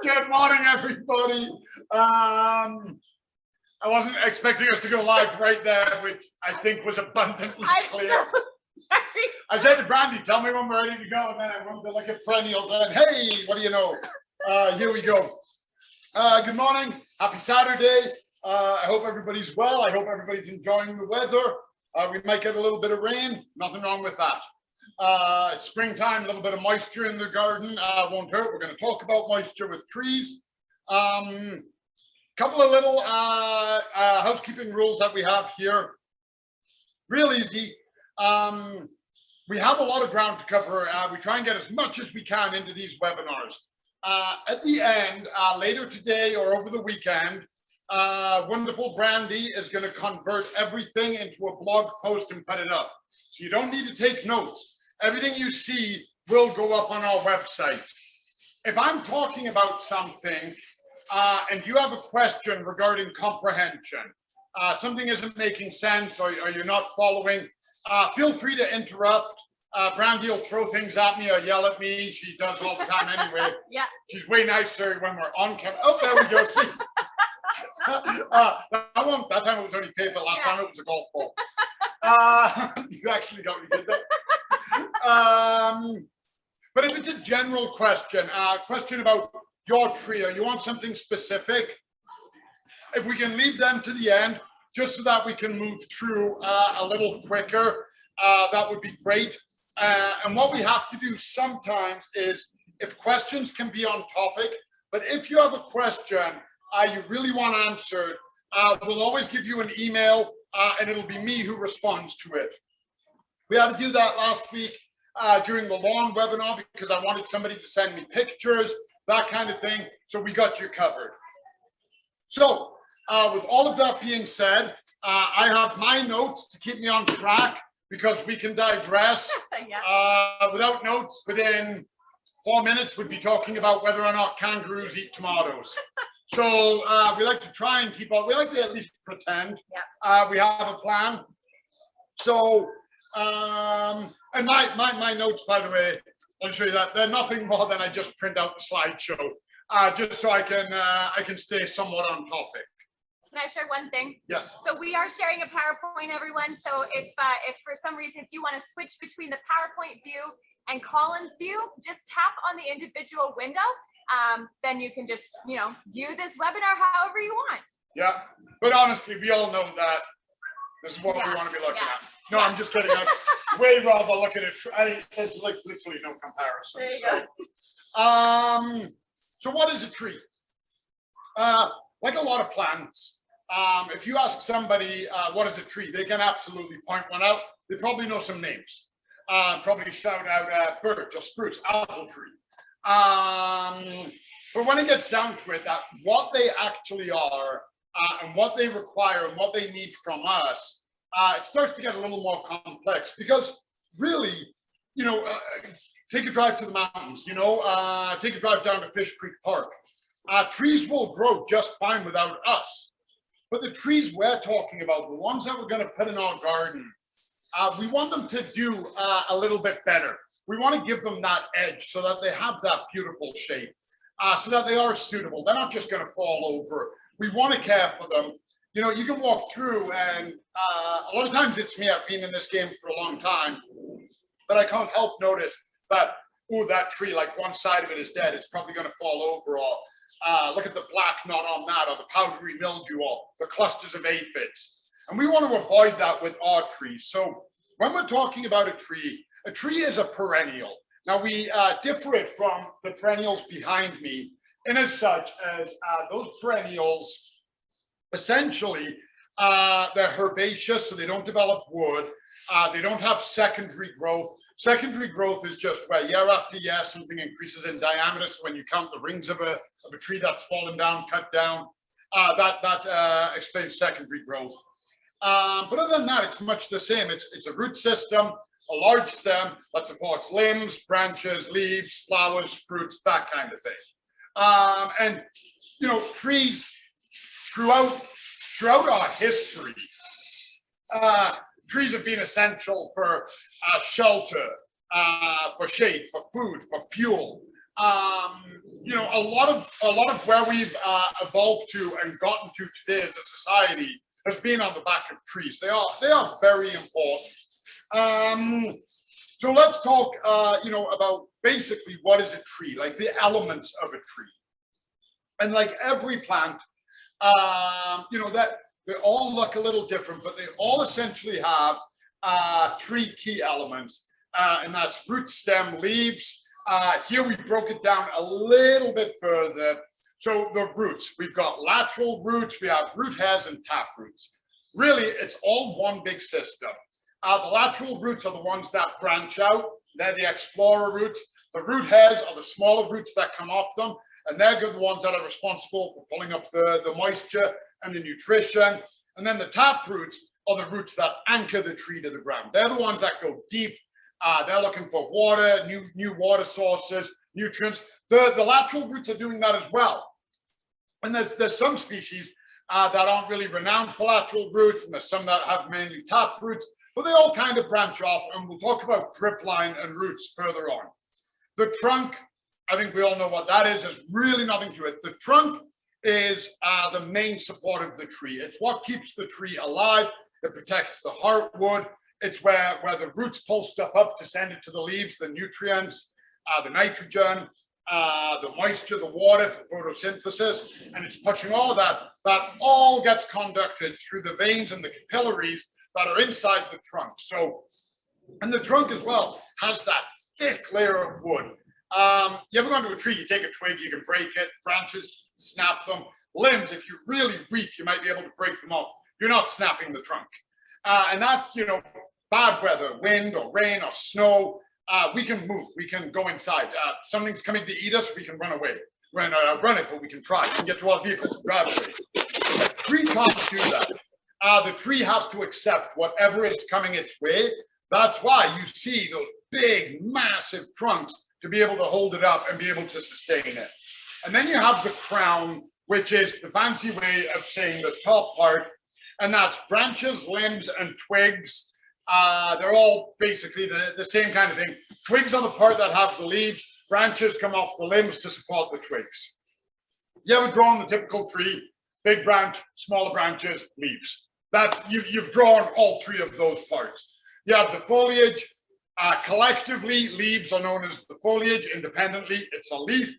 Good morning, everybody. I wasn't expecting us to go live right there, which I think was abundantly clear. So sorry. I said to Brandy, tell me when we're ready to go, and then I wanted to look at perennials and hey, what do you know? Here we go. Good morning, happy Saturday. I hope everybody's well. I hope everybody's enjoying the weather. We might get a little bit of rain, nothing wrong with that. It's springtime, a little bit of moisture in the garden won't hurt. We're going to talk about moisture with trees. Couple of little housekeeping rules that we have here. Real easy. We have a lot of ground to cover. We try and get as much as we can into these webinars. At the end, later today or over the weekend, wonderful Brandy is going to convert everything into a blog post and put it up. So you don't need to take notes. Everything you see will go up on our website. If I'm talking about something and you have a question regarding comprehension, something isn't making sense or you're not following, feel free to interrupt. Brandy will throw things at me or yell at me. She does all the time anyway. Yeah. She's way nicer when we're on camera. Oh, there we go. See. That time it was only paper. Last time it was a golf ball. You actually got me good there. But if it's a general question, question about your tree, or you want something specific, if we can leave them to the end, just so that we can move through a little quicker, that would be great. And what we have to do sometimes is, if questions can be on topic, but if you have a question you really want answered, we'll always give you an email and it'll be me who responds to it. We had to do that last week during the long webinar because I wanted somebody to send me pictures, that kind of thing. So we got you covered. So with all of that being said, I have my notes to keep me on track because we can digress. Without notes, within 4 minutes, we'd be talking about whether or not kangaroos eat tomatoes. So we like to try and keep up. We like to at least pretend we have a plan. So, and my notes, by the way, I'll show you that. They're nothing more than I just print out the slideshow, just so I can stay somewhat on topic. Can I share one thing? Yes. So we are sharing a PowerPoint, everyone. So if for some reason, if you want to switch between the PowerPoint view and Colin's view, just tap on the individual window. Then you can just, view this webinar however you want. Yeah, but honestly, we all know that this is what we want to be looking at. No, I'm just kidding. I'd way rather look at it. There's like literally no comparison. There you go. So what is a tree? Like a lot of plants, if you ask somebody what is a tree, they can absolutely point one out. They probably know some names. Probably shout out birch or spruce, apple tree. But when it gets down to it, what they actually are and what they require and what they need from us, it starts to get a little more complex because really, take a drive to the mountains, take a drive down to Fish Creek Park. Trees will grow just fine without us. But the trees we're talking about, the ones that we're going to put in our garden, we want them to do a little bit better. We want to give them that edge so that they have that beautiful shape, so that they are suitable. They're not just going to fall over. We want to care for them. You can walk through and a lot of times it's me. I've been in this game for a long time, but I can't help notice that, that tree, like one side of it is dead. It's probably going to fall over, or look at the black knot on that, or the powdery mildew, or the clusters of aphids. And we want to avoid that with our trees. So when we're talking about a tree is a perennial. Now we differ it from the perennials behind me in as such as those perennials, essentially, they're herbaceous, so they don't develop wood. They don't have secondary growth. Secondary growth is just where year after year something increases in diameter. So when you count the rings of a tree that's fallen down, cut down, that explains secondary growth. But other than that, it's much the same. It's a root system, a large stem that supports limbs, branches, leaves, flowers, fruits, that kind of thing. And trees throughout our history, trees have been essential for shelter, for shade, for food, for fuel. you know, a lot of where we've evolved to and gotten to today as a society has been on the back of trees. They are very important. So let's talk, you know, about basically what is a tree, like the elements of a tree. And like every plant, you know, that they all look a little different, but they all essentially have three key elements, and that's root, stem, leaves. Here we broke it down a little bit further. So the roots, we've got lateral roots, we have root hairs and tap roots. Really, it's all one big system. The lateral roots are the ones that branch out. They're the explorer roots. The root hairs are the smaller roots that come off them, and they're the ones that are responsible for pulling up the moisture and the nutrition. And then the tap roots are the roots that anchor the tree to the ground. They're the ones that go deep. They're looking for water, new water sources, nutrients. The lateral roots are doing that as well. And there's some species that aren't really renowned for lateral roots, and there's some that have mainly tap roots, but they all kind of branch off, and we'll talk about drip line and roots further on. The trunk, I think we all know what that is. There's really nothing to it. The trunk is the main support of the tree. It's what keeps the tree alive. It protects the heartwood. It's where the roots pull stuff up to send it to the leaves, the nutrients, the nitrogen, the moisture, the water for photosynthesis, and it's pushing all of that. That all gets conducted through the veins and the capillaries that are inside the trunk. So, and the trunk as well has that thick layer of wood. You ever gone to a tree, you take a twig, you can break it, branches, snap them. Limbs, if you really reef, you might be able to break them off. You're not snapping the trunk. And that's, you know, bad weather, wind or rain or snow, we can move, we can go inside. Something's coming to eat us, we can run away. Run it, but we can try. We can get to our vehicles and drive away. A tree can't do that. The tree has to accept whatever is coming its way. That's why you see those big, massive trunks to be able to hold it up and be able to sustain it. And then you have the crown, which is the fancy way of saying the top part, and that's branches, limbs, and twigs. They're all basically the same kind of thing. Twigs are the part that have the leaves. Branches come off the limbs to support the twigs. You ever drawn the typical tree? Big branch, smaller branches, leaves. That's you've drawn all three of those parts. You have the foliage. Collectively, leaves are known as the foliage. Independently, it's a leaf.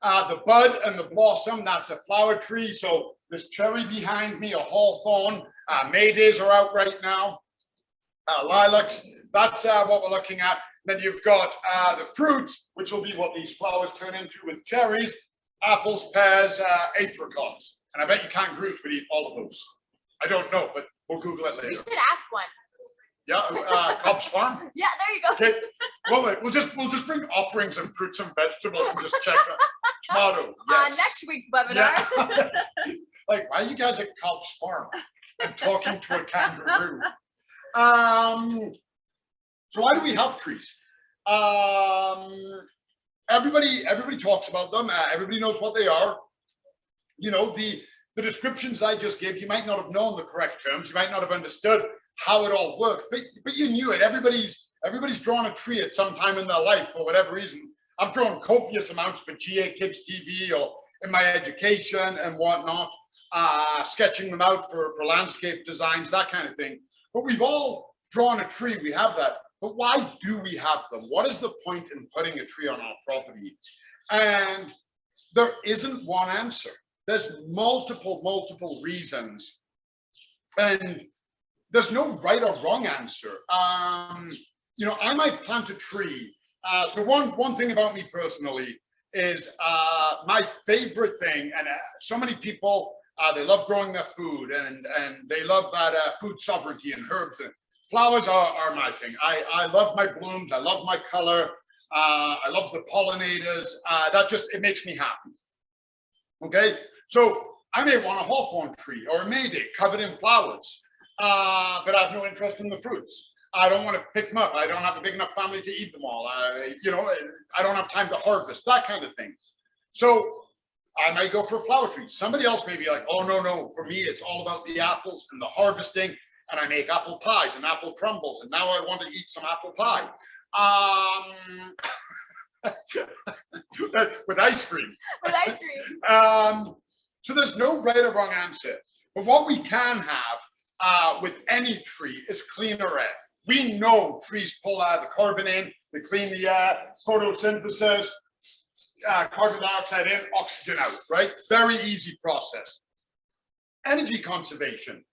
The bud and the blossom, that's a flower tree. So this cherry behind me, a hawthorn. Maydays are out right now. Lilacs, that's what we're looking at. Then you've got the fruits, which will be what these flowers turn into with cherries, apples, pears, apricots. And I bet you kangaroos would eat all of those. I don't know, but we'll Google it later. You should ask one. Yeah, Cobb's Farm. Yeah, there you go. Okay, well, wait, we'll just bring offerings of fruits and vegetables and just check that. Tomato, yes. Next week's webinar. Yeah. Like, why are you guys at Cobb's Farm and talking to a kangaroo? So why do we have trees? Everybody talks about them. Everybody knows what they are. You know, the descriptions I just gave, you might not have known the correct terms. You might not have understood how it all worked, but you knew it. Everybody's drawn a tree at some time in their life for whatever reason. I've drawn copious amounts for GA Kids TV or in my education and whatnot, sketching them out for landscape designs, that kind of thing. But we've all drawn a tree, we have that. But why do we have them? What is the point in putting a tree on our property? And there isn't one answer. There's multiple reasons. And there's no right or wrong answer. You know, I might plant a tree. So one thing about me personally is my favorite thing, and so many people, they love growing their food and they love that food sovereignty and herbs. And flowers are my thing. I love my blooms. I love my color. I love the pollinators. It makes me happy. Okay, so I may want a hawthorn tree or a mayday covered in flowers, but I have no interest in the fruits. I don't want to pick them up. I don't have a big enough family to eat them all. You know, I don't have time to harvest, that kind of thing. So I might go for a flower tree. Somebody else may be like, oh, no. For me, it's all about the apples and the harvesting. And I make apple pies and apple crumbles. And now I want to eat some apple pie. with ice cream. With ice cream. So there's no right or wrong answer. But what we can have with any tree is cleaner air. We know trees pull the carbon in, they clean the air, photosynthesis, carbon dioxide in, oxygen out, right? Very easy process. Energy conservation.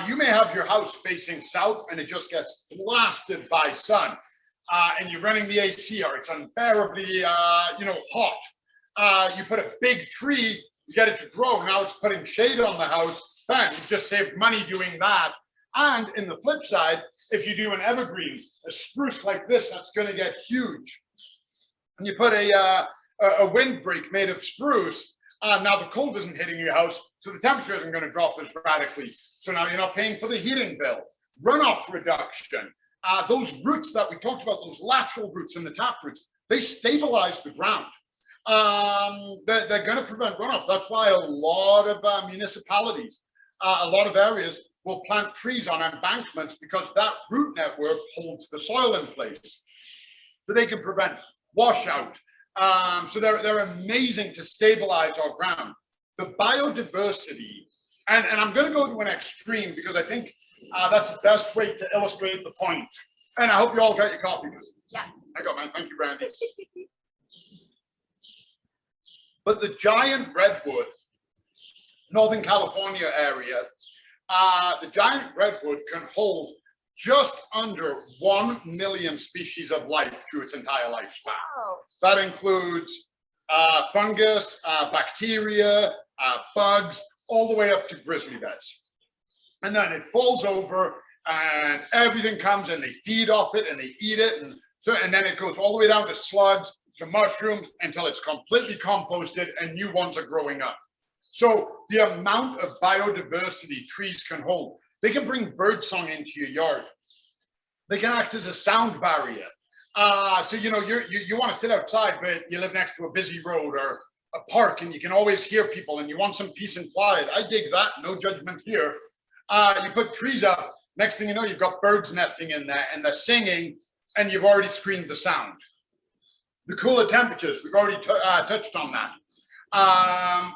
You may have your house facing south and it just gets blasted by sun. And you're running the AC or it's unbearably, hot. You put a big tree, you get it to grow. Now it's putting shade on the house. Bam, you just saved money doing that. And in the flip side, if you do an evergreen, a spruce like this, that's going to get huge. And you put a windbreak made of spruce. Now the cold isn't hitting your house, so the temperature isn't going to drop as radically. So now you're not paying for the heating bill. Runoff reduction. Those roots that we talked about, those lateral roots and the tap roots, they stabilize the ground. They're going to prevent runoff. That's why a lot of municipalities, a lot of areas will plant trees on embankments because that root network holds the soil in place. So they can prevent washout. So they're amazing to stabilize our ground. The biodiversity, and I'm going to go to an extreme because I think that's the best way to illustrate the point. And I hope you all got your coffee. Yeah. I got mine. Thank you, Brandy. But the giant redwood, Northern California area, the giant redwood can hold just under 1 million species of life through its entire lifespan. Oh. That includes fungus, bacteria, bugs, all the way up to grizzly bears. And then it falls over and everything comes and they feed off it and they eat it. And then it goes all the way down to slugs, to mushrooms, until it's completely composted and new ones are growing up. So the amount of biodiversity trees can hold, they can bring birdsong into your yard. They can act as a sound barrier. So, you want to sit outside, but you live next to a busy road or a park and you can always hear people and you want some peace and quiet. I dig that, no judgment here. You put trees up, next thing you know, you've got birds nesting in there and they're singing and you've already screened the sound. The cooler temperatures, we've already touched on that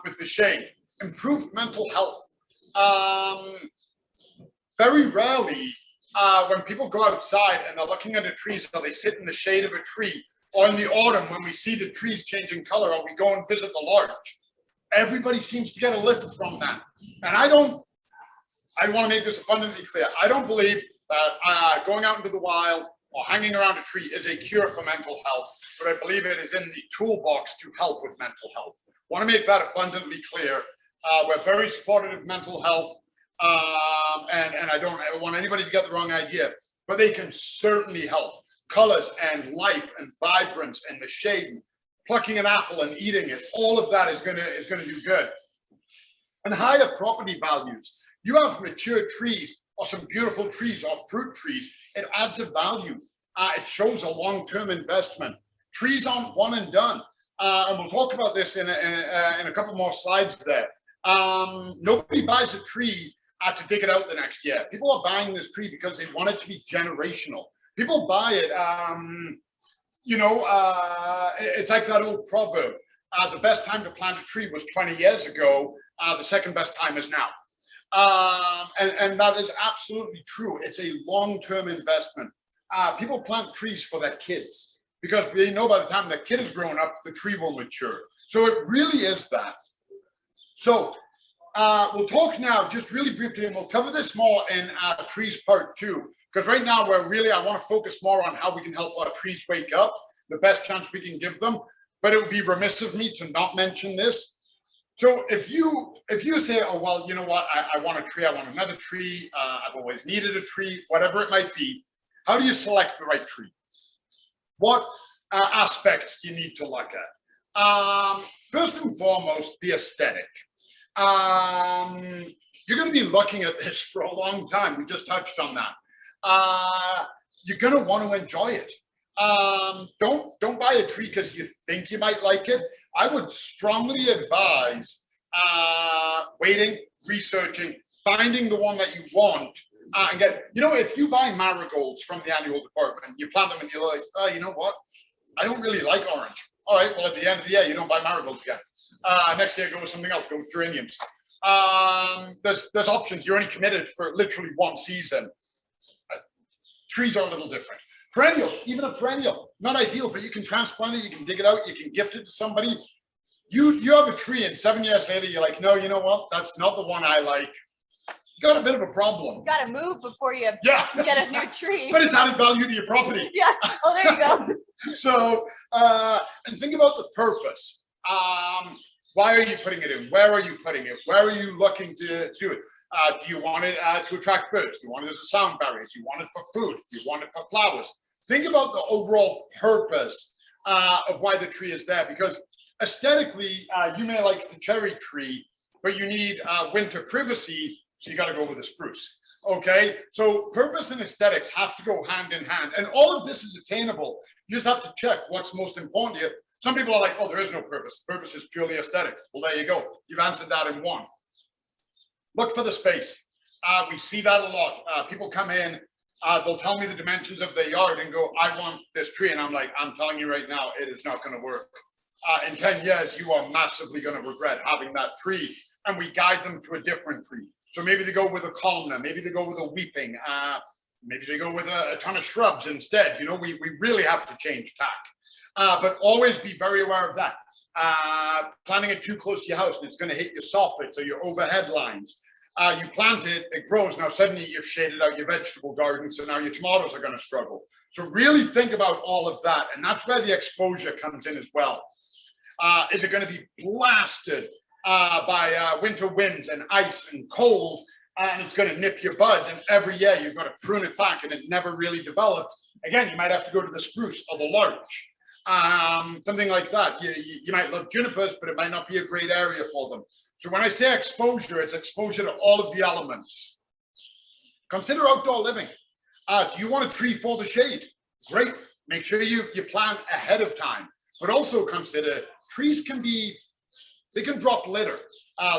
with the shade. Improved mental health. Very rarely when people go outside and they're looking at a tree, so they sit in the shade of a tree, or in the autumn when we see the trees changing color, or we go and visit the larch, everybody seems to get a lift from that. And I want to make this abundantly clear. I don't believe that going out into the wild or hanging around a tree is a cure for mental health, but I believe it is in the toolbox to help with mental health. I want to make that abundantly clear. We're very supportive of mental health, and I don't want anybody to get the wrong idea, but they can certainly help. Colors and life and vibrance and the shade, plucking an apple and eating it, all of that is going to do good. And higher property values. You have mature trees or some beautiful trees or fruit trees. It adds a value. It shows a long-term investment. Trees aren't one and done. And we'll talk about this in a couple more slides there. Nobody buys a tree to dig it out the next year. People are buying this tree because they want it to be generational. People buy it, it's like that old proverb. The best time to plant a tree was 20 years ago. The second best time is now. And that is absolutely true. It's a long-term investment. People plant trees for their kids because they know by the time the kid is grown up, the tree will mature. So it really is that. So we'll talk now just really briefly, and we'll cover this more in trees part 2, because right now I want to focus more on how we can help our trees wake up, the best chance we can give them. But it would be remiss of me to not mention this. So if you say, oh, well, you know what, I want a tree, I want another tree, I've always needed a tree, whatever it might be, how do you select the right tree? What aspects do you need to look at? First and foremost, the aesthetic. You're going to be looking at this for a long time. We just touched on that. You're going to want to enjoy it. Don't buy a tree because you think you might like it. I would strongly advise waiting, researching, finding the one that you want, and get, if you buy marigolds from the annual department, you plant them and you're like, oh, you know what? I don't really like orange. All right, well, at the end of the year, you don't buy marigolds again. Next year, go with something else, go with geraniums. There's options. You're only committed for literally one season. Trees are a little different. Perennials, even a perennial, not ideal, but you can transplant it, you can dig it out, you can gift it to somebody. You have a tree and 7 years later, you're like, no, you know what? That's not the one I like. You got a bit of a problem. You got to move before you get a new tree. But it's added value to your property. Yeah. Oh, there you go. So, and think about the purpose. Why are you putting it in? Where are you putting it? Where are you looking to do it? Do you want it to attract birds? Do you want it as a sound barrier? Do you want it for food? Do you want it for flowers? Think about the overall purpose of why the tree is there, because aesthetically, you may like the cherry tree, but you need winter privacy, so you got to go with a spruce. Okay, so purpose and aesthetics have to go hand in hand, and all of this is attainable. You just have to check what's most important to you. Some people are like, oh, there is no purpose. Purpose is purely aesthetic. Well, there you go. You've answered that in one. Look for the space. We see that a lot. People come in, they'll tell me the dimensions of their yard and go, I want this tree. And I'm like, I'm telling you right now, it is not going to work. In 10 years, you are massively going to regret having that tree. And we guide them to a different tree. So maybe they go with a columnar, maybe they go with a weeping, maybe they go with a ton of shrubs instead. You know, we really have to change tack. But always be very aware of that. Planting it too close to your house and it's going to hit your soffits or your overhead lines. You plant it, it grows. Now suddenly you've shaded out your vegetable garden, so now your tomatoes are going to struggle. So really think about all of that, and that's where the exposure comes in as well. Is it going to be blasted by winter winds and ice and cold, and it's going to nip your buds, and every year you've got to prune it back and it never really develops? Again, you might have to go to the spruce or the larch. Something like that. You might love junipers, but it might not be a great area for them. So when I say exposure, it's exposure to all of the elements. Consider outdoor living. Do you want a tree for the shade? Great. Make sure you plan ahead of time. But also consider trees they can drop litter,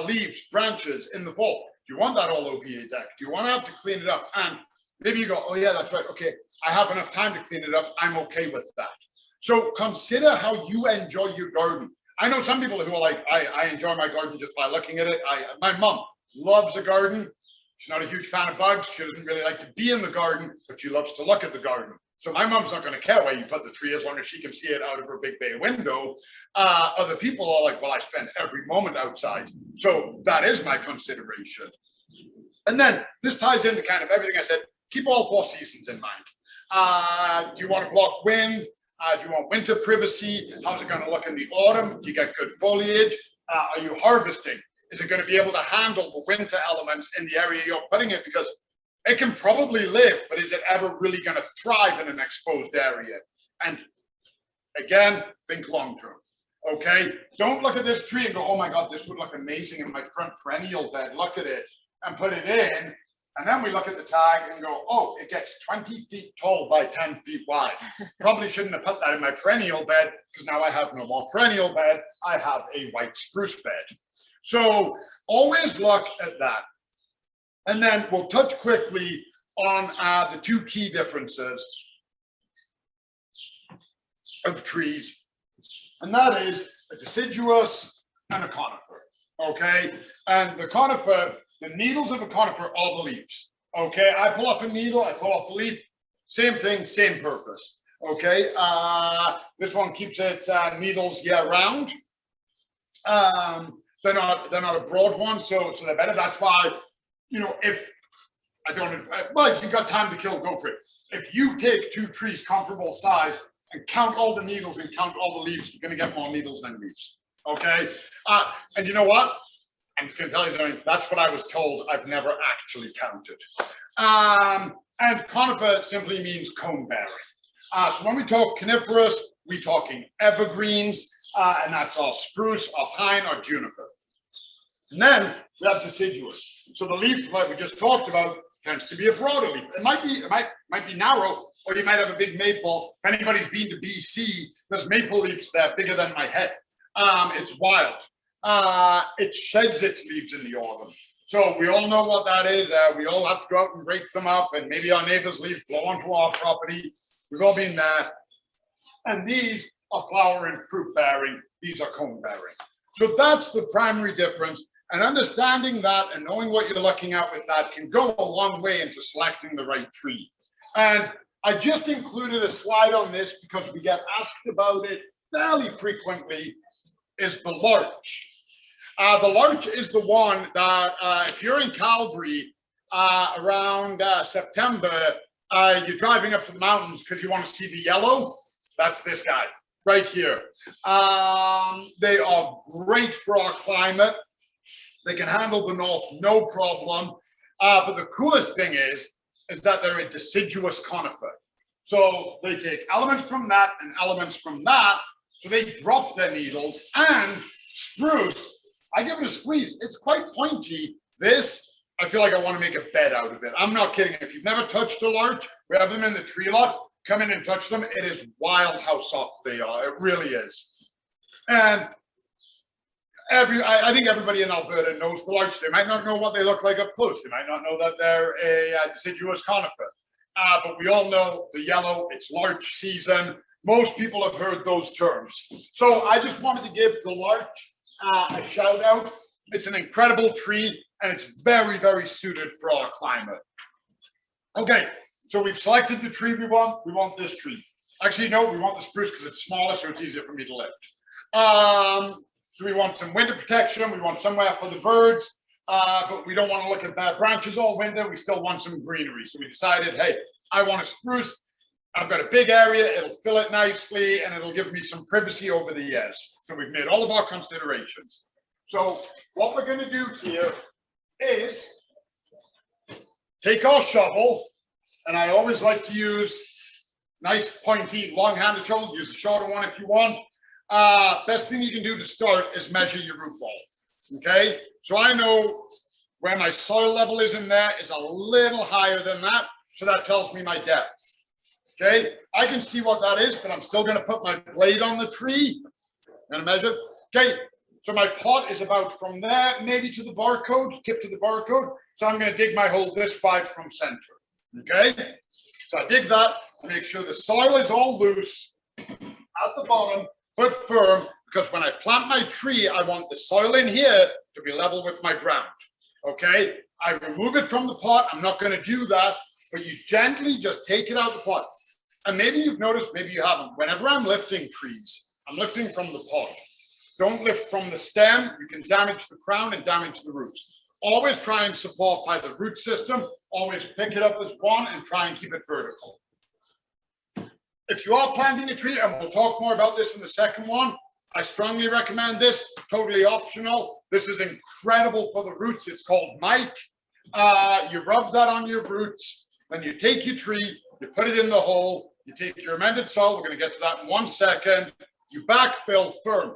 leaves, branches in the fall. Do you want that all over your deck? Do you want to have to clean it up? And maybe you go, oh yeah, that's right. Okay, I have enough time to clean it up. I'm okay with that. So consider how you enjoy your garden. I know some people who are like, I enjoy my garden just by looking at it. My mom loves the garden. She's not a huge fan of bugs. She doesn't really like to be in the garden, but she loves to look at the garden. So my mom's not going to care where you put the tree as long as she can see it out of her big bay window. Other people are like, well, I spend every moment outside. So that is my consideration. And then this ties into kind of everything I said. Keep all 4 seasons in mind. Do you want to block wind? Do you want winter privacy? How's it going to look in the autumn? Do you get good foliage? Are you harvesting? Is it going to be able to handle the winter elements in the area you're putting it? Because it can probably live, but is it ever really going to thrive in an exposed area? And again, think long term. Okay? Don't look at this tree and go, oh my God, this would look amazing in my front perennial bed. Look at it and put it in. And then we look at the tag and go, oh, it gets 20 feet tall by 10 feet wide. Probably shouldn't have put that in my perennial bed because now I have no more perennial bed. I have a white spruce bed. So always look at that. And then we'll touch quickly on the 2 key differences of trees. And that is a deciduous and a conifer. Okay? And the conifer, the needles of a conifer are the leaves. Okay, I pull off a needle, I pull off a leaf, same thing, same purpose. Okay, this one keeps its needles year round. They're not a broad one, so they're better. That's why, you know, if you've got time to kill, go for it. If you take 2 trees comparable size and count all the needles and count all the leaves, you're going to get more needles than leaves. Okay, and you know what? I'm just going to tell you something. That's what I was told. I've never actually counted. And conifer simply means cone bearing. So when we talk coniferous, we're talking evergreens, and that's our spruce, our pine, our juniper. And then we have deciduous. So the leaf, like we just talked about, tends to be a broader leaf. It might be narrow, or you might have a big maple. If anybody's been to BC, there's maple leaves that are bigger than my head. It's wild. It sheds its leaves in the autumn. So we all know what that is. We all have to go out and break them up, and maybe our neighbor's leaves blow onto our property. We've all been there. And these are flowering, fruit bearing. These are cone bearing. So that's the primary difference. And understanding that and knowing what you're looking at with that can go a long way into selecting the right tree. And I just included a slide on this because we get asked about it fairly frequently, is the larch. The larch is the one that if you're in Calgary around September, you're driving up to the mountains because you want to see the yellow. That's this guy right here. They are great for our climate. They can handle the north, no problem. But the coolest thing is that they're a deciduous conifer. So they take elements from that and elements from that. So they drop their needles. And spruce, I give it a squeeze. It's quite pointy. This, I feel like I want to make a bed out of it. I'm not kidding. If you've never touched a larch, we have them in the tree lot. Come in and touch them. It is wild how soft they are. It really is. And I think everybody in Alberta knows the larch. They might not know what they look like up close. They might not know that they're a deciduous conifer. But we all know the yellow, it's larch season. Most people have heard those terms. So I just wanted to give the larch a shout out. It's an incredible tree and it's very, very suited for our climate. Okay, so we've selected the tree we want. We want this tree. Actually, no, we want the spruce because it's smaller, so it's easier for me to lift. So we want some winter protection. We want somewhere for the birds, but we don't want to look at bad branches all winter. We still want some greenery. So we decided, hey, I want a spruce. I've got a big area. It'll fill it nicely, and it'll give me some privacy over the years. So we've made all of our considerations. So what we're going to do here is take our shovel, and I always like to use nice pointy long-handed shovel. Use a shorter one if you want. Best thing you can do to start is measure your root ball. Okay, so I know where my soil level is in there is a little higher than that, so that tells me my depth. Okay, I can see what that is, but I'm still going to put my blade on the tree and measure. Okay, so my pot is about from there, maybe to the barcode, tip to the barcode. So I'm going to dig my hole this wide from center. Okay, so I dig that, I make sure the soil is all loose at the bottom, but firm, because when I plant my tree, I want the soil in here to be level with my ground. Okay, I remove it from the pot. I'm not going to do that, but you gently just take it out of the pot. And maybe you've noticed, maybe you haven't. Whenever I'm lifting trees, I'm lifting from the pot. Don't lift from the stem. You can damage the crown and damage the roots. Always try and support by the root system. Always pick it up as one and try and keep it vertical. If you are planting a tree, and we'll talk more about this in the second one, I strongly recommend this, totally optional. This is incredible for the roots. It's called Mike. You rub that on your roots, then you take your tree, you put it in the hole, you take your amended soil, we're going to get to that in 1 second, you backfill firm.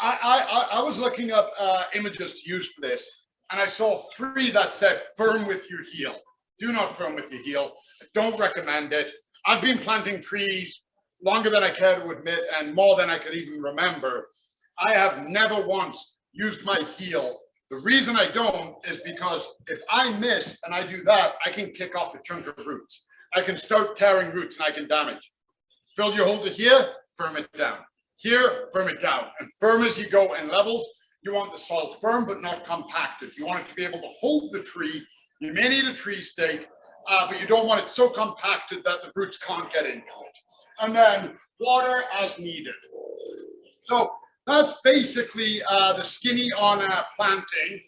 I was looking up images to use for this, and I saw 3 that said firm with your heel. Do not firm with your heel. I don't recommend it. I've been planting trees longer than I care to admit and more than I could even remember. I have never once used my heel. The reason I don't is because if I miss and I do that, I can kick off a chunk of roots. I can start tearing roots and I can damage. Fill your hole to here, firm it down. Here, firm it down. And firm as you go in levels. You want the soil firm but not compacted. You want it to be able to hold the tree. You may need a tree stake, but you don't want it so compacted that the roots can't get into it. And then water as needed. So that's basically the skinny on planting.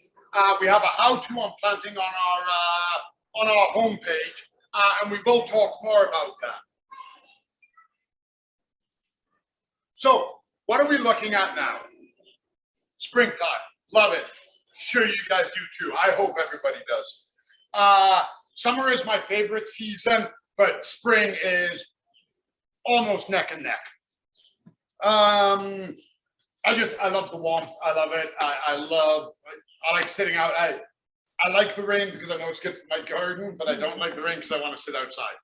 We have a how-to on planting on our homepage, and we will talk more about that. So what are we looking at now? Springtime, love it. Sure, you guys do too. I hope everybody does. Summer is my favorite season, but spring is almost neck and neck. I love the warmth. I love it. I like sitting out. I like the rain because I know it's good for my garden, but I don't like the rain because I want to sit outside.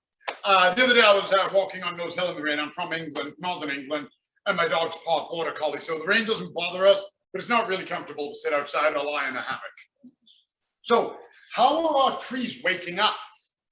The other day I was walking on Nose Hill in the rain. I'm from England, Northern England, and my dog's part border collie. So the rain doesn't bother us, but it's not really comfortable to sit outside or lie in a hammock. So how are our trees waking up?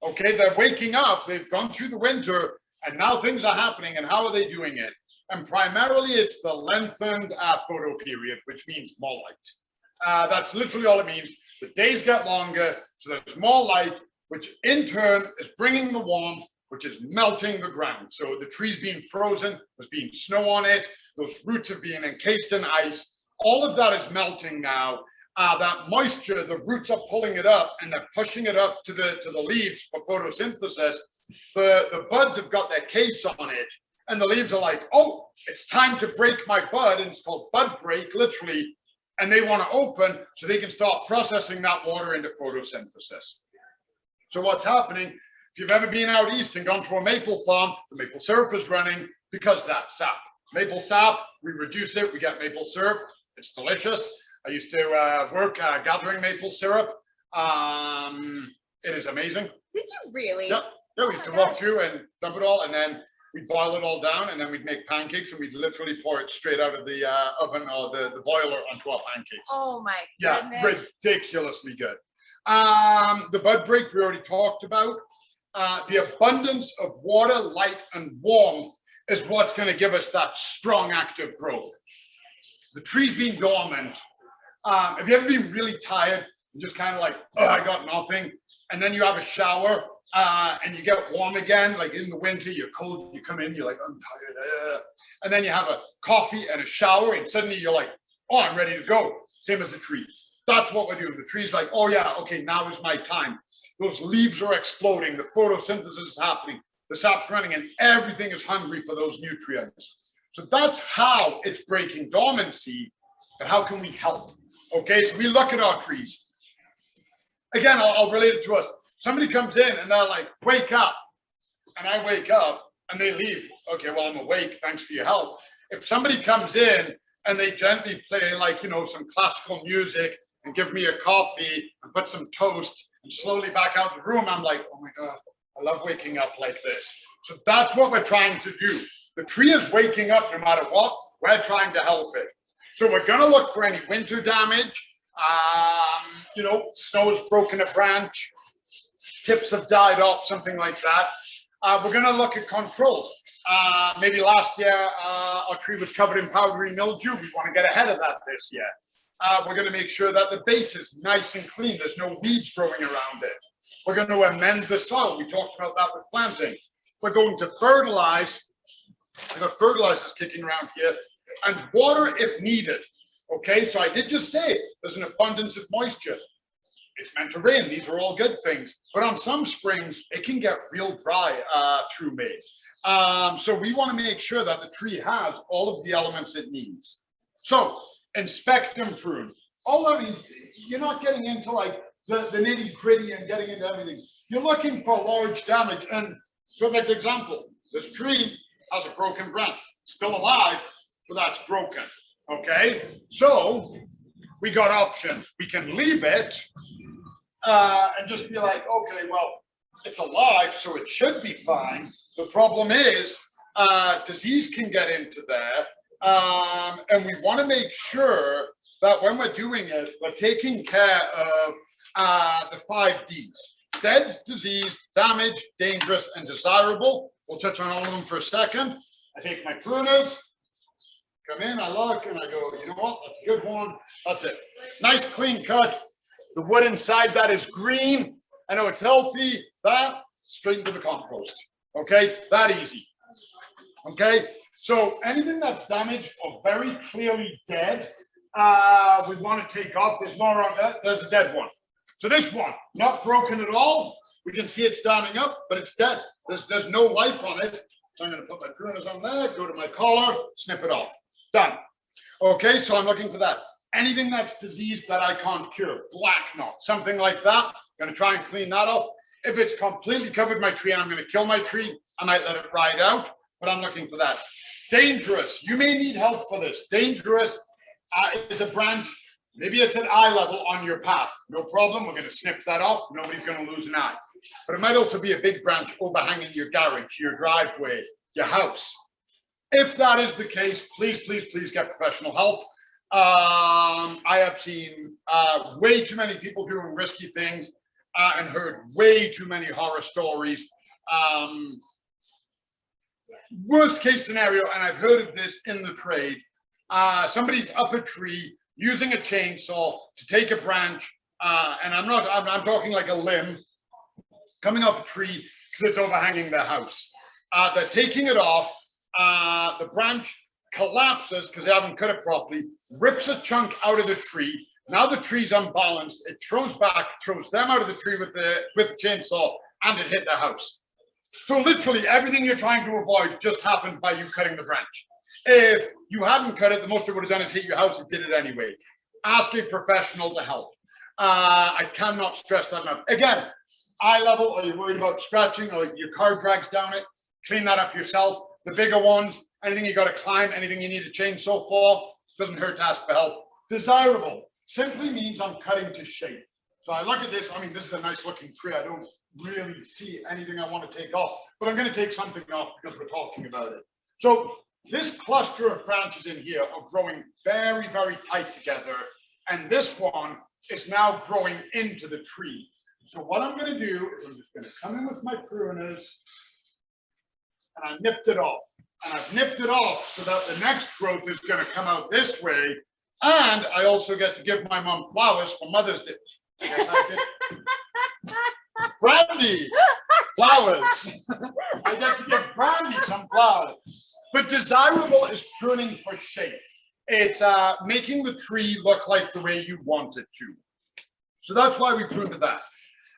Okay, they're waking up. They've gone through the winter, and now things are happening. And how are they doing it? And primarily it's the lengthened photo period, which means more light. That's literally all it means. The days get longer, so there's more light, which in turn is bringing the warmth, which is melting the ground. So the tree's being frozen, there's been snow on it, those roots have been encased in ice. All of that is melting now. That moisture, the roots are pulling it up and they're pushing it up to the leaves for photosynthesis. The buds have got their case on it, and the leaves are like, oh, it's time to break my bud, and it's called bud break, literally, and they want to open so they can start processing that water into photosynthesis. So what's happening, if you've ever been out east and gone to a maple farm, the maple syrup is running because that's sap. Maple sap, we reduce it, we get maple syrup, it's delicious. I used to work gathering maple syrup. It is amazing. Did you really? Yeah, we used to walk through and dump it all, and then we'd boil it all down, and then we'd make pancakes, and we'd literally pour it straight out of the oven or the boiler onto our pancakes. Oh my goodness. Yeah, ridiculously good. The bud break we already talked about. The abundance of water, light, and warmth is what's going to give us that strong active growth. The tree's been dormant. Have you ever been really tired and just kind of like, oh, I got nothing, and then you have a shower and you get warm again, like in the winter, you're cold, you come in, you're like, I'm tired, and then you have a coffee and a shower, and suddenly you're like, oh, I'm ready to go. Same as the tree. That's what we're doing. The tree's like, oh yeah, okay, now is my time. Those leaves are exploding, the photosynthesis is happening, the sap's running, and everything is hungry for those nutrients. So that's how it's breaking dormancy, but how can we help? Okay, so we look at our trees. Again, I'll relate it to us. Somebody comes in and they're like, wake up. And I wake up and they leave. Okay, well, I'm awake, thanks for your help. If somebody comes in and they gently play like, you know, some classical music and give me a coffee and put some toast and slowly back out the room, I'm like, oh my God, I love waking up like this. So that's what we're trying to do. The tree is waking up no matter what. We're trying to help it. So we're going to look for any winter damage. You know, snow has broken a branch, tips have died off, something like that. We're going to look at controls. Maybe last year our tree was covered in powdery mildew. We want to get ahead of that this year. We're going to make sure that the base is nice and clean. There's no weeds growing around it. We're going to amend the soil. We talked about that with planting. We're going to fertilize. The fertilizer's kicking around here, and water if needed. Okay, so I did just say there's an abundance of moisture. It's meant to rain. These are all good things. But on some springs, it can get real dry through May. So we want to make sure that the tree has all of the elements it needs. So inspect and prune. All that means, you're not getting into like the nitty gritty and getting into everything. You're looking for large damage. And perfect example, this tree has a broken branch. Still alive, but that's broken. Okay, so we got options. We can leave it and just be like, okay, well, it's alive, so it should be fine. The problem is disease can get into there, and we want to make sure that when we're doing it, we're taking care of the 5 Ds: dead, diseased, damaged, dangerous, and desirable. We'll touch on all of them for a second. I take my pruners, come in, I look, and I go, you know what, that's a good one. That's it. Nice clean cut. The wood inside that is green. I know it's healthy. That, straight into the compost. Okay, that easy. Okay, so anything that's damaged or very clearly dead, we want to take off. There's more on that. There's a dead one. So this one, not broken at all. We can see it standing up, but it's dead. There's no life on it. So I'm going to put my pruners on there, go to my collar, snip it off. Done. Okay, so I'm looking for that. Anything that's diseased that I can't cure, black knot, something like that, I'm going to try and clean that off. If it's completely covered my tree and I'm going to kill my tree, I might let it ride out, but I'm looking for that. Dangerous. You may need help for this. Dangerous is a branch. Maybe it's at eye level on your path. No problem. We're going to snip that off. Nobody's going to lose an eye. But it might also be a big branch overhanging your garage, your driveway, your house. If that is the case, please, please, please get professional help. I have seen way too many people doing risky things and heard way too many horror stories. worst case scenario, and I've heard of this in the trade, somebody's up a tree using a chainsaw to take a branch, and I'm talking like a limb coming off a tree because it's overhanging their house. They're taking it off, the branch collapses because they haven't cut it properly, rips a chunk out of the tree. Now the tree's unbalanced, it throws them out of the tree with the chainsaw, and it hit their house. So literally everything you're trying to avoid just happened by you cutting the branch. If you hadn't cut it, the most it would have done is hit your house. It did it anyway. Ask a professional to help. I cannot stress that enough. Again, eye level, are you worried about scratching or your car drags down it? Clean that up yourself. The bigger ones, anything you got to climb, anything you need a chainsaw for, doesn't hurt to ask for help. Desirable simply means I'm cutting to shape. So I look at this, I mean, this is a nice looking tree. I don't really see anything I want to take off, but I'm going to take something off because we're talking about it. So this cluster of branches in here are growing very, very tight together. And this one is now growing into the tree. So what I'm going to do is I'm just going to come in with my pruners and I nipped it off. And I've nipped it off so that the next growth is going to come out this way. And I also get to give my mom flowers for Mother's Day. Yes, I did. Brandy, flowers. I get to give Brandy some flowers. But desirable is pruning for shape. It's making the tree look like the way you want it to. So that's why we pruned that.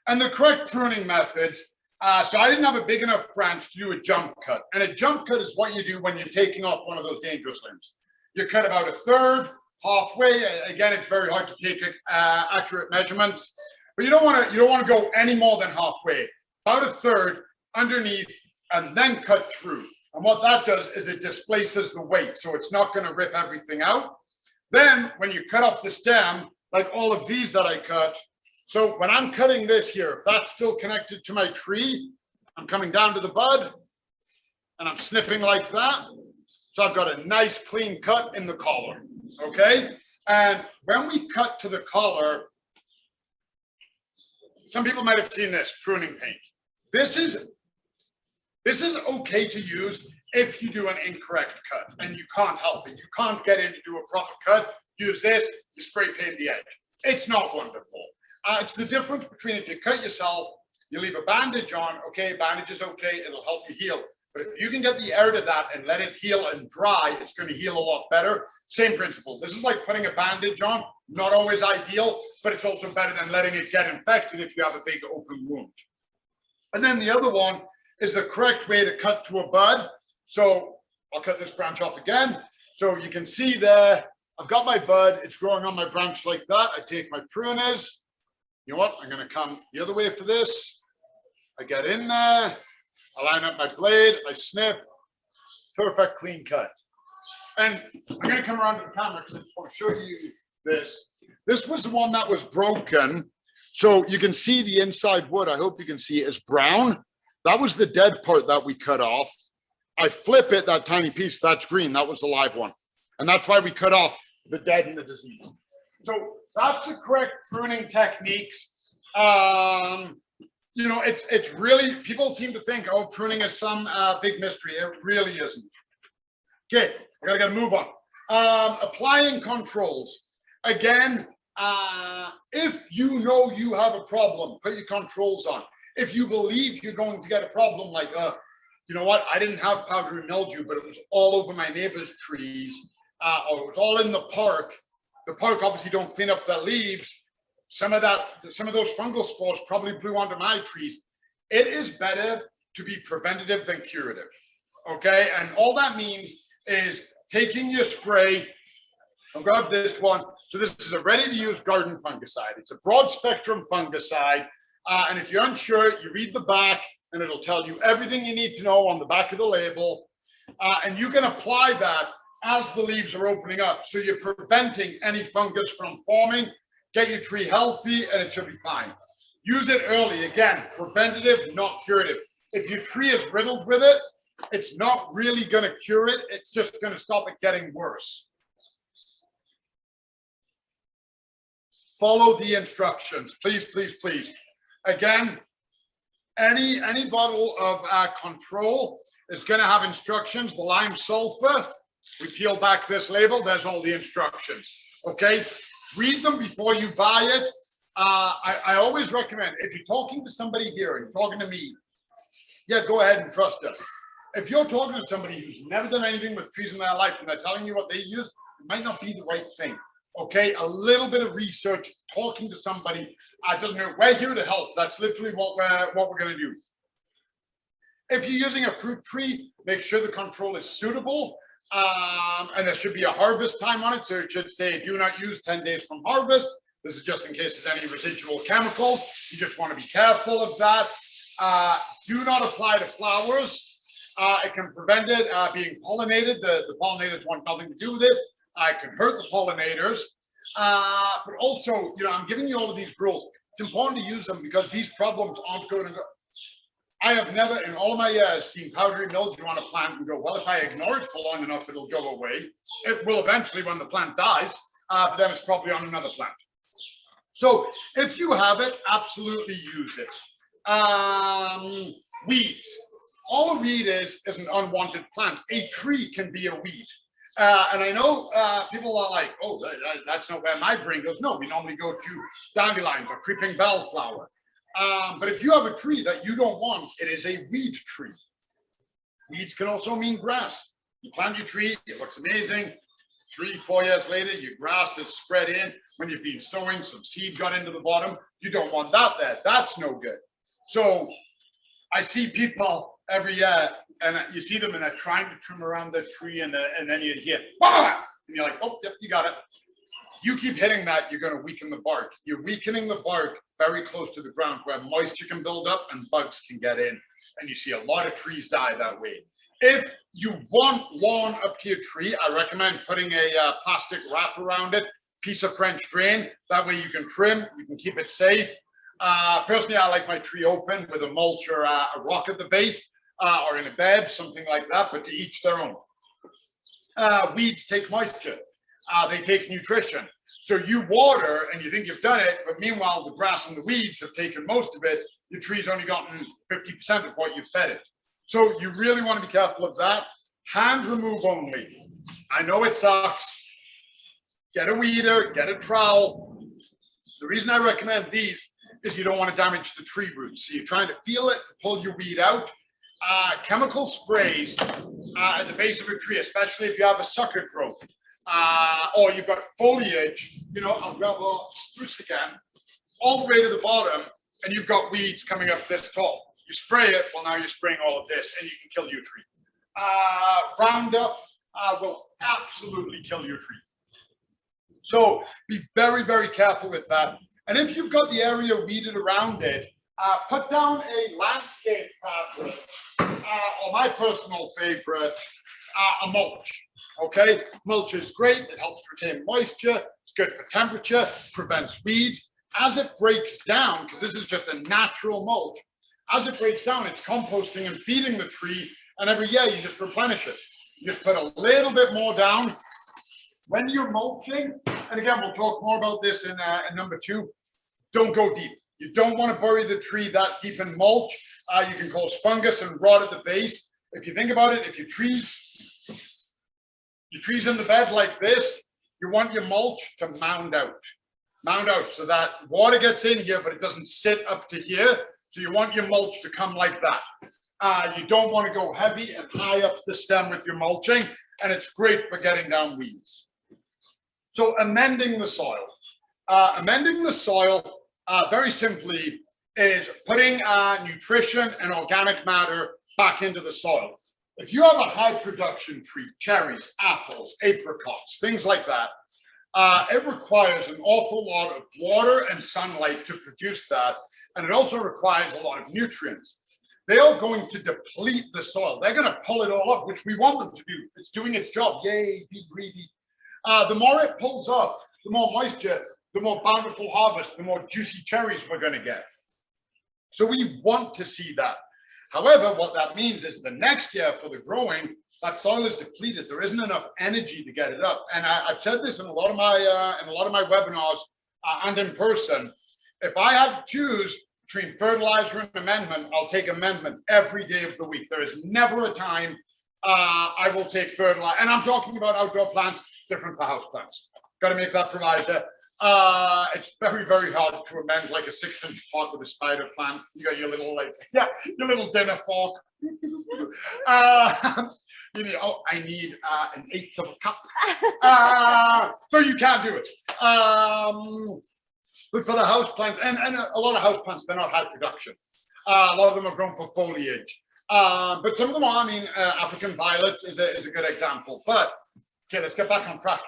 And the correct pruning methods, so I didn't have a big enough branch to do a jump cut. And a jump cut is what you do when you're taking off one of those dangerous limbs. You cut about a third, halfway. Again, it's very hard to take accurate measurements, but you don't want to go any more than halfway. About a third underneath, and then cut through. And what that does is it displaces the weight, so it's not going to rip everything out. Then, when you cut off the stem, like all of these that I cut, so when I'm cutting this here, if that's still connected to my tree, I'm coming down to the bud, and I'm snipping like that. So I've got a nice clean cut in the collar, okay? And when we cut to the collar, some people might have seen this, pruning paint. This is okay to use if you do an incorrect cut and you can't help it. You can't get in to do a proper cut. Use this, you spray paint the edge. It's not wonderful. It's the difference between if you cut yourself, you leave a bandage on, okay, bandage is okay, it'll help you heal. But if you can get the air to that and let it heal and dry, it's going to heal a lot better. Same principle. This is like putting a bandage on. Not always ideal, but it's also better than letting it get infected if you have a big open wound. And then the other one is the correct way to cut to a bud. So I'll cut this branch off again. So you can see there, I've got my bud. It's growing on my branch like that. I take my pruners. You know what? I'm going to come the other way for this. I get in there. I line up my blade, I snip, perfect clean cut. And I'm going to come around to the camera because I just want to show you this. This was the one that was broken. So you can see the inside wood, I hope you can see it, is brown. That was the dead part that we cut off. I flip it, that tiny piece, that's green, that was the live one. And that's why we cut off the dead and the disease. So that's the correct pruning techniques. You know, it's really, people seem to think, oh, pruning is some big mystery. It really isn't. Okay, I gotta move on. Applying controls. Again, if you know you have a problem, put your controls on. If you believe you're going to get a problem, like, you know what, I didn't have powdery mildew, but it was all over my neighbor's trees, or it was all in the park. The park obviously don't clean up the leaves. Some of those fungal spores probably blew onto my trees. It is better to be preventative than curative, okay? And all that means is taking your spray. I'll grab this one. So this is a ready-to-use garden fungicide. It's a broad spectrum fungicide. And if you're unsure, you read the back and it'll tell you everything you need to know on the back of the label. And you can apply that as the leaves are opening up. So you're preventing any fungus from forming. Get your tree healthy and it should be fine. Use it early. Again, preventative, not curative. If your tree is riddled with it, it's not really going to cure it. It's just going to stop it getting worse. Follow the instructions. Please, please, please. Again, any bottle of control, is going to have instructions. The lime sulfur, we peel back this label, there's all the instructions. Okay, read them before you buy it. I always recommend, if you're talking to somebody here and you're talking to me, yeah, go ahead and trust us. If you're talking to somebody who's never done anything with trees in their life and they're telling you what they use, it might not be the right thing. Okay, a little bit of research, talking to somebody, doesn't hurt. We're here to help. That's literally what we're going to do. If you're using a fruit tree, make sure the control is suitable, and there should be a harvest time on it. So it should say, do not use 10 days from harvest. This is just in case there's any residual chemicals. You just want to be careful of that. Do not apply to flowers. It can prevent it being pollinated. The pollinators want nothing to do with it. It can hurt the pollinators. But also, you know, I'm giving you all of these rules. It's important to use them because these problems aren't going to go. I have never in all of my years seen powdery mildew on a plant and go, well, if I ignore it for long enough, it'll go away. It will eventually when the plant dies, but then it's probably on another plant. So if you have it, absolutely use it. Weeds. All a weed is an unwanted plant. A tree can be a weed. And I know people are like, oh, that's not where my brain goes. No, we normally go to dandelions or creeping bellflower. But if you have a tree that you don't want, it is a weed tree. Weeds can also mean grass. You plant your tree, it looks amazing. 3-4 years later, your grass is spread in. When you've been sowing, some seed got into the bottom. You don't want that there. That's no good. So I see people every year, and you see them and they're trying to trim around the tree, and then you hear, bah! And you're like, oh, yep, you got it. You keep hitting that, you're going to weaken the bark. You're weakening the bark very close to the ground where moisture can build up and bugs can get in. And you see a lot of trees die that way. If you want lawn up to your tree, I recommend putting a plastic wrap around it, piece of French drain. That way you can trim, you can keep it safe. Personally, I like my tree open with a mulch or a rock at the base, or in a bed, something like that, but to each their own. Weeds take moisture. They take nutrition. So you water and you think you've done it, but meanwhile, the grass and the weeds have taken most of it. Your tree's only gotten 50% of what you've fed it. So you really want to be careful of that. Hand remove only. I know it sucks. Get a weeder, get a trowel. The reason I recommend these is you don't want to damage the tree roots. So you're trying to feel it, pull your weed out. Chemical sprays at the base of a tree, especially if you have a sucker growth, or you've got foliage, you know, I'll grab a spruce again, all the way to the bottom, and you've got weeds coming up this tall. You spray it, well, now you're spraying all of this, and you can kill your tree. Roundup will absolutely kill your tree. So be very, very careful with that. And if you've got the area weeded around it, put down a landscape fabric, or my personal favorite, a mulch. Okay, mulch is great. It helps retain moisture. It's good for temperature, prevents weeds. As it breaks down, because this is just a natural mulch, as it breaks down, it's composting and feeding the tree. And every year you just replenish it. You just put a little bit more down. When you're mulching, and again, we'll talk more about this in number 2, don't go deep. You don't want to bury the tree that deep in mulch. You can cause fungus and rot at the base. If you think about it, if your tree's in the bed like this, you want your mulch to mound out so that water gets in here, but it doesn't sit up to here. So you want your mulch to come like that. You don't want to go heavy and high up the stem with your mulching, and it's great for getting down weeds. So amending the soil. Amending the soil, very simply, is putting nutrition and organic matter back into the soil. If you have a high production tree, cherries, apples, apricots, things like that, it requires an awful lot of water and sunlight to produce that. And it also requires a lot of nutrients. They are going to deplete the soil. They're going to pull it all up, which we want them to do. It's doing its job. Yay, be greedy. The more it pulls up, the more moisture, the more bountiful harvest, the more juicy cherries we're going to get. So we want to see that. However, what that means is the next year for the growing, that soil is depleted. There isn't enough energy to get it up. And I've said this in a lot of my webinars and in person. If I had to choose, between fertilizer and amendment, I'll take amendment every day of the week. There is never a time I will take fertilizer. And I'm talking about outdoor plants, different for house plants. Got to make that proviso. It's very, very hard to amend like a 6-inch pot with a spider plant. You got your little your little dinner fork. You know, oh, I need an 1/8 of a cup. So you can't do it. But for the house plants, and a lot of house plants, they're not high production. A lot of them are grown for foliage. But some of them are. I mean, African violets is a good example. But okay, let's get back on track.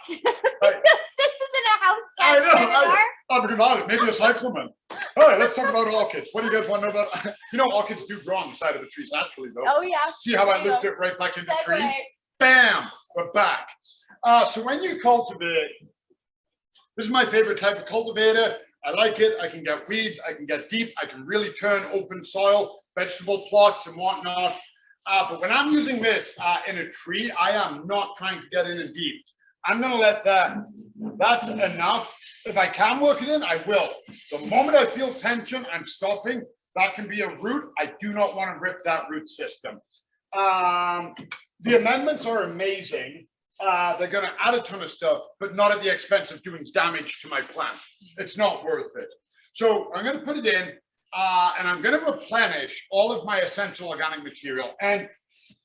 Right. This isn't a house plant anymore. African violet, maybe a cyclamen. All right, let's talk about orchids. What do you guys want to know about? You know, orchids do grow on the side of the trees naturally, though. Oh yeah. See how I looped it right back into Segue. trees? Bam, we're back. So when you cultivate, this is my favorite type of cultivator. I like it. I can get weeds. I can get deep. I can really turn open soil, vegetable plots and whatnot. But when I'm using this in a tree, I am not trying to get in and deep. I'm going to let that's enough. If I can work it in, I will. The moment I feel tension, I'm stopping. That can be a root. I do not want to rip that root system. The amendments are amazing. They're going to add a ton of stuff, but not at the expense of doing damage to my plant. It's not worth it. So I'm going to put it in, and I'm going to replenish all of my essential organic material. And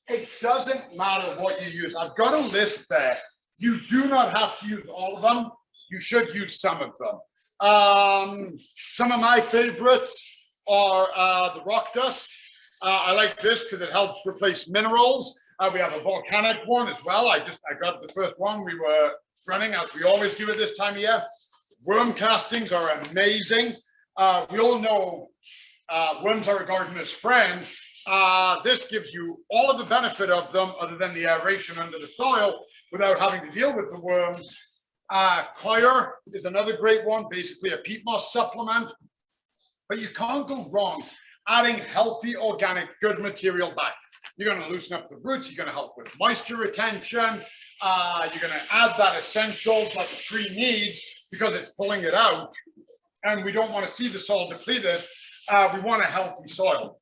it doesn't matter what you use. I've got a list there. You do not have to use all of them. You should use some of them. Some of my favorites are the rock dust. I like this because it helps replace minerals. We have a volcanic one as well. I got the first one we were running, as we always do at this time of year. Worm castings are amazing. We all know worms are a gardener's friend. This gives you all of the benefit of them other than the aeration under the soil without having to deal with the worms. Coir is another great one, basically a peat moss supplement. But you can't go wrong adding healthy, organic, good material back. You're going to loosen up the roots. You're going to help with moisture retention. You're going to add that essentials that the tree needs because it's pulling it out. And we don't want to see the soil depleted. We want a healthy soil.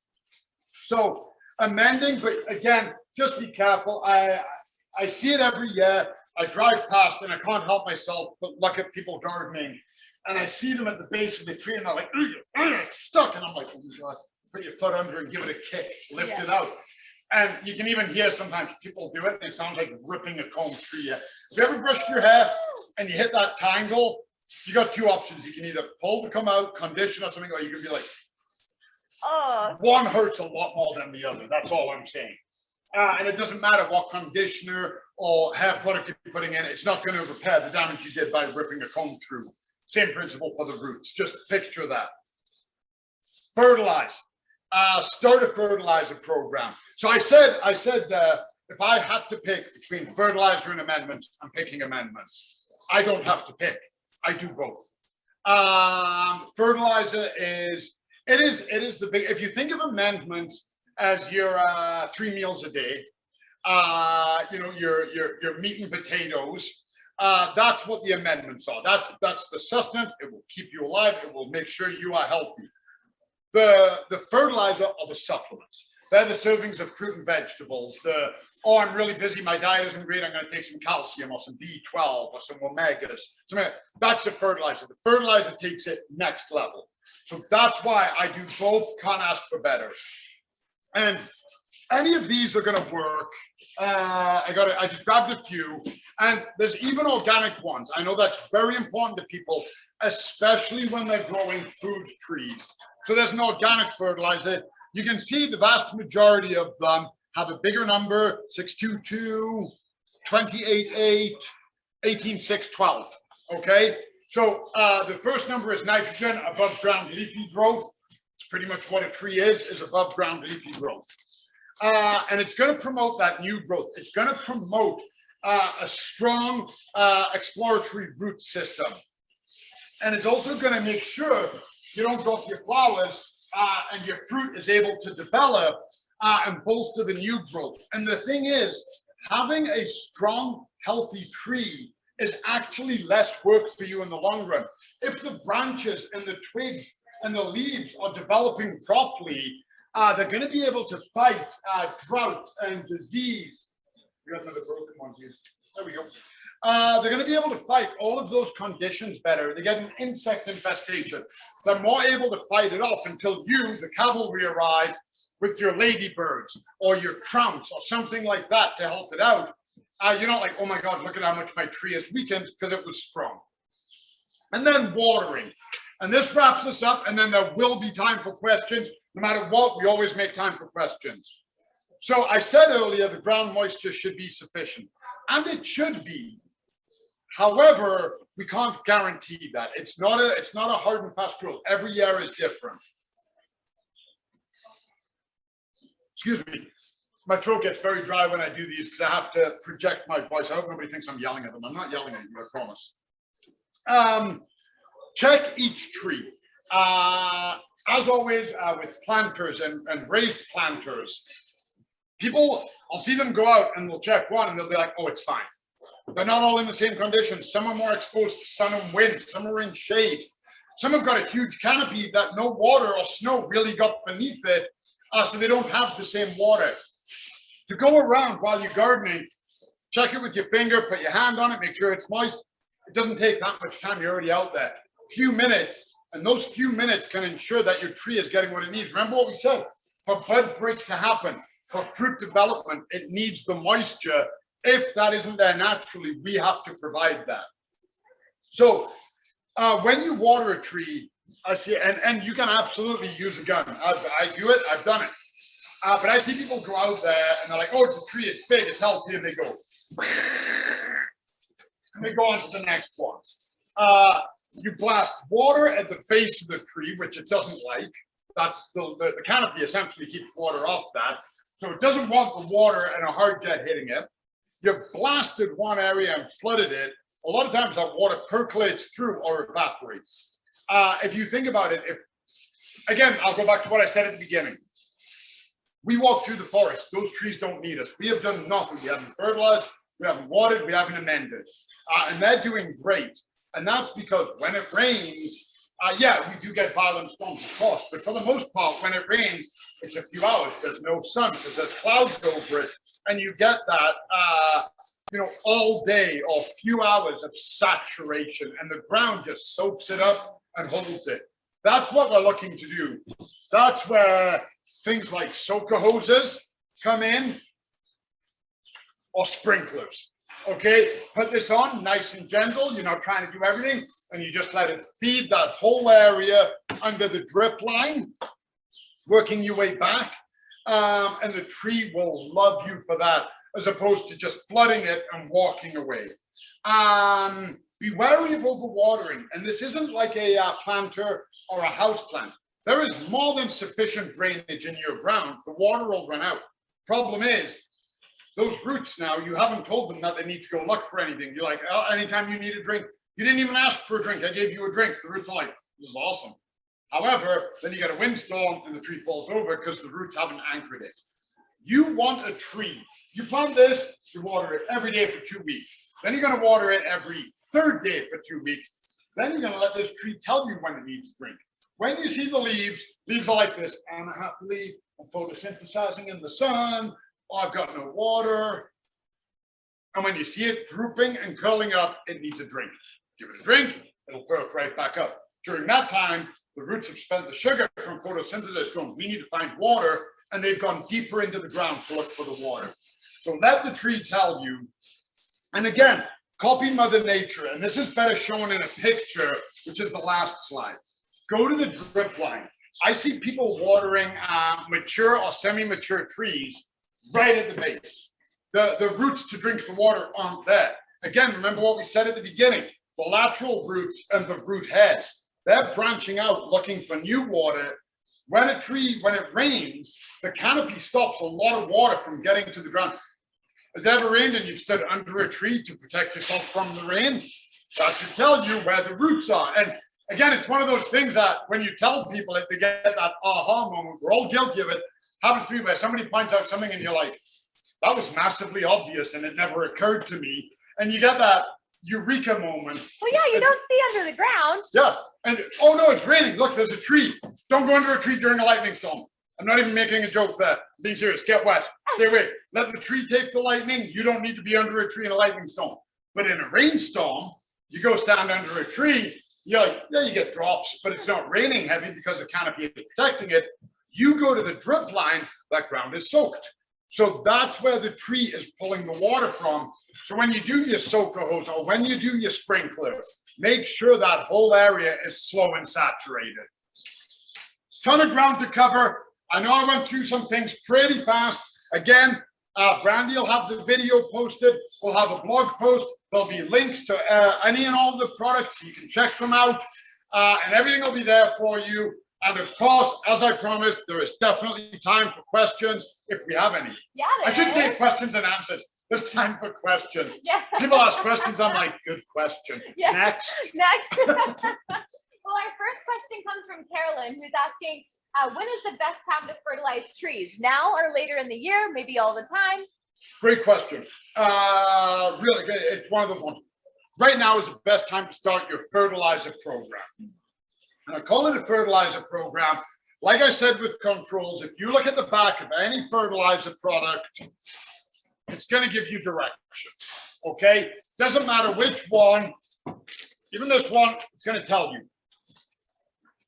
So amending, but again, just be careful. I see it every year. I drive past and I can't help myself but look at people gardening. And I see them at the base of the tree and they're like, it's stuck. And I'm like, oh my God, put your foot under and give it a kick, lift it out. And you can even hear sometimes people do it, and it sounds like ripping a comb tree. Have you ever brushed your hair and you hit that tangle? You got two options. You can either pull the comb out, condition or something, or you can be like, oh. One hurts a lot more than the other. That's all I'm saying. And it doesn't matter what conditioner or hair product you're putting in, it's not going to repair the damage you did by ripping a comb through. Same principle for the roots. Just picture that. Fertilize. Start a fertilizer program. So I said if I had to pick between fertilizer and amendments, I'm picking amendments. I don't have to pick. I do both. Fertilizer is the big. If you think of amendments as your 3 meals a day, you know, your meat and potatoes. That's what the amendments are. That's the sustenance. It will keep you alive. It will make sure you are healthy. The fertilizer are the supplements. They're the servings of fruit and vegetables. I'm really busy, my diet isn't great, I'm going to take some calcium or some B12 or some omegas. That's the fertilizer. The fertilizer takes it next level. So that's why I do both, can't ask for better. And any of these are going to work. I just grabbed a few, and there's even organic ones. I know that's very important to people, especially when they're growing food trees. So there's an organic fertilizer. You can see the vast majority of them have a bigger number, 622, 288, 18612. Okay, so the first number is nitrogen, above ground leafy growth. It's pretty much what a tree is above ground leafy growth. And it's going to promote that new growth. It's going to promote a strong exploratory root system. And it's also going to make sure you don't drop your flowers and your fruit is able to develop and bolster the new growth. And the thing is, having a strong, healthy tree is actually less work for you in the long run. If the branches and the twigs and the leaves are developing properly, they're going to be able to fight drought and disease. We got another broken one here. There we go. They're going to be able to fight all of those conditions better. They get an insect infestation. They're more able to fight it off until you, the cavalry, arrive with your ladybirds or your trounce or something like that to help it out. You're not like, oh my God, look at how much my tree is weakened because it was strong. And then watering. And this wraps us up, and then there will be time for questions. No matter what, we always make time for questions. So I said earlier, the ground moisture should be sufficient, and it should be. However, we can't guarantee that. It's not a hard and fast rule. Every year is different. Excuse me. My throat gets very dry when I do these because I have to project my voice. I hope nobody thinks I'm yelling at them. I'm not yelling at you, I promise. Check each tree. As always, with planters and raised planters, people, I'll see them go out and they'll check one and they'll be like, oh, it's fine. They're not all in the same conditions. Some are more exposed to sun and wind. Some are in shade. Some have got a huge canopy that no water or snow really got beneath it, so they don't have the same water. To go around while you're gardening, check it with your finger, put your hand on it, make sure it's moist. It doesn't take that much time. You're already out there. A few minutes, and those few minutes can ensure that your tree is getting what it needs. Remember what we said, for bud break to happen, for fruit development, it needs the moisture. If that isn't there naturally, we have to provide that. So when you water a tree, I see, and you can absolutely use a gun. I do it, I've done it. But I see people go out there and they're like, oh, it's a tree, it's big, it's healthy, and they go. And they go on to the next one. You blast water at the base of the tree, which it doesn't like. That's the canopy essentially keeps water off that. So it doesn't want the water and a hard jet hitting it. You've blasted one area and flooded it. A lot of times that water percolates through or evaporates. If you think about it, again, I'll go back to what I said at the beginning. We walk through the forest. Those trees don't need us. We have done nothing. We haven't fertilized, we haven't watered, we haven't amended. And they're doing great. And that's because when it rains, yeah, we do get violent storms, of course. But for the most part, when it rains, it's a few hours. There's no sun because there's clouds over it. And you get that, all day or few hours of saturation. And the ground just soaks it up and holds it. That's what we're looking to do. That's where things like soaker hoses come in, or sprinklers. Okay, put this on nice and gentle. You're not trying to do everything, and you just let it feed that whole area under the drip line, working your way back, and the tree will love you for that, as opposed to just flooding it and walking away. Be wary of overwatering, and this isn't like a planter or a house plant. There is more than sufficient drainage in your ground. The water will run out. Problem is, those roots now, you haven't told them that they need to go look for anything. You're like, oh, anytime you need a drink, you didn't even ask for a drink. I gave you a drink. The roots are like, this is awesome. However, then you get a windstorm and the tree falls over because the roots haven't anchored it. You want a tree. You plant this, you water it every day for 2 weeks. Then you're going to water it every third day for 2 weeks. Then you're going to let this tree tell you when it needs a drink. When you see the leaves are like this, and a half leaf, I'm photosynthesizing in the sun, oh, I've got no water. And when you see it drooping and curling up, it needs a drink. Give it a drink, it'll perk right back up. During that time, the roots have spent the sugar from photosynthesis going, we need to find water, and they've gone deeper into the ground to look for the water. So let the tree tell you. And again, copy Mother Nature, and this is better shown in a picture, which is the last slide. Go to the drip line. I see people watering mature or semi-mature trees right at the base. The roots to drink the water aren't there. Again, remember what we said at the beginning, the lateral roots and the root heads, they're branching out looking for new water. When it rains, the canopy stops a lot of water from getting to the ground. Has it ever rained and you've stood under a tree to protect yourself from the rain? That should tell you where the roots are. And again, it's one of those things that when you tell people it, they get that aha moment. We're all guilty of it. Happens to me where somebody points out something and you're like, that was massively obvious and it never occurred to me. And you get that eureka moment. Well, yeah, you don't see under the ground. Yeah. And oh no, it's raining. Look, there's a tree. Don't go under a tree during a lightning storm. I'm not even making a joke there. I'm being serious. Get wet. Stay away. Let the tree take the lightning. You don't need to be under a tree in a lightning storm. But in a rainstorm, you go stand under a tree. You're like, yeah, you get drops, but it's not raining heavy because the canopy is protecting it. You go to the drip line, that ground is soaked. So that's where the tree is pulling the water from. So when you do your soaker hose or when you do your sprinkler, make sure that whole area is slow and saturated. Ton of ground to cover. I know I went through some things pretty fast. Again, Brandy will have the video posted. We'll have a blog post. There'll be links to any and all the products. You can check them out and everything will be there for you. And of course, as I promised, there is definitely time for questions if we have any. Yeah, I should say questions and answers. There's time for questions. Yeah. People ask questions, I'm like, good question. Yeah. Next. Well, our first question comes from Carolyn, who's asking, when is the best time to fertilize trees? Now or later in the year? Maybe all the time? Great question. Really good. It's one of those ones. Right now is the best time to start your fertilizer program. And I call it a fertilizer program. Like I said with controls, if you look at the back of any fertilizer product, it's going to give you direction. Okay? Doesn't matter which one, even this one, it's going to tell you.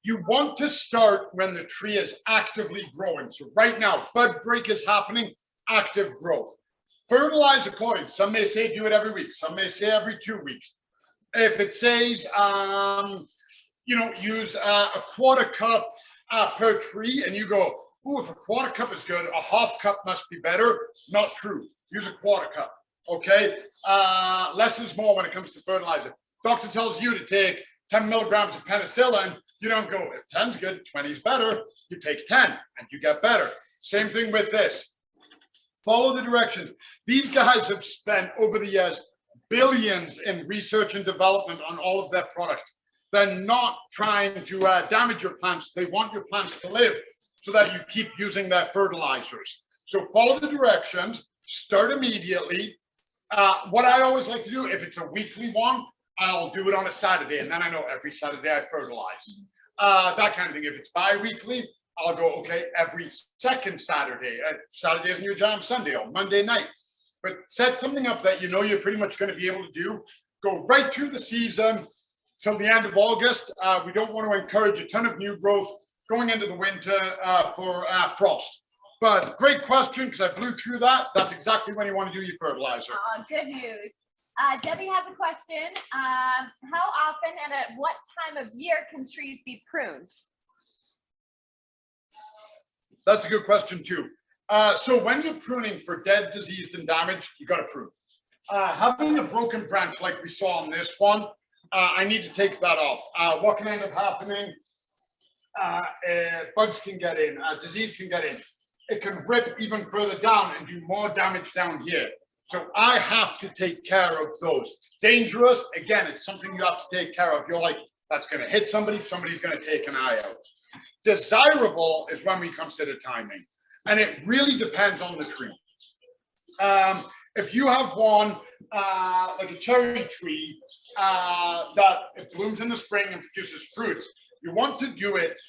You want to start when the tree is actively growing. So right now, bud break is happening, active growth. Fertilize according. Some may say do it every week. Some may say every 2 weeks. If it says, use a quarter cup per tree, and you go, oh, if a quarter cup is good, a half cup must be better. Not true. Use a quarter cup. Okay? Less is more when it comes to fertilizer. Doctor tells you to take 10 milligrams of penicillin. You don't go, if 10's good, 20's better. You take 10 and you get better. Same thing with this. Follow the directions. These guys have spent over the years billions in research and development on all of their products. They're not trying to damage your plants. They want your plants to live so that you keep using their fertilizers. So follow the directions, start immediately. What I always like to do, if it's a weekly one, I'll do it on a Saturday, and then I know every Saturday I fertilize. That kind of thing. If it's bi-weekly, I'll go, okay, every second Saturday. Saturday isn't your jam, Sunday or Monday night. But set something up that you know you're pretty much going to be able to do. Go right through the season till the end of August. We don't want to encourage a ton of new growth going into the winter for frost. But great question, because I blew through that. That's exactly when you want to do your fertilizer. Good news. Debbie has a question. How often and at what time of year can trees be pruned? That's a good question too. So when you're pruning for dead, diseased, and damaged, you got to prune. Having a broken branch like we saw on this one, I need to take that off. What can end up happening? Bugs can get in, disease can get in. It can rip even further down and do more damage down here. So I have to take care of those. Dangerous, again, it's something you have to take care of. You're like, that's going to hit somebody, somebody's going to take an eye out. Desirable is when we consider timing. And it really depends on the tree. If you have one, like a cherry tree, that it blooms in the spring and produces fruits, you want to do it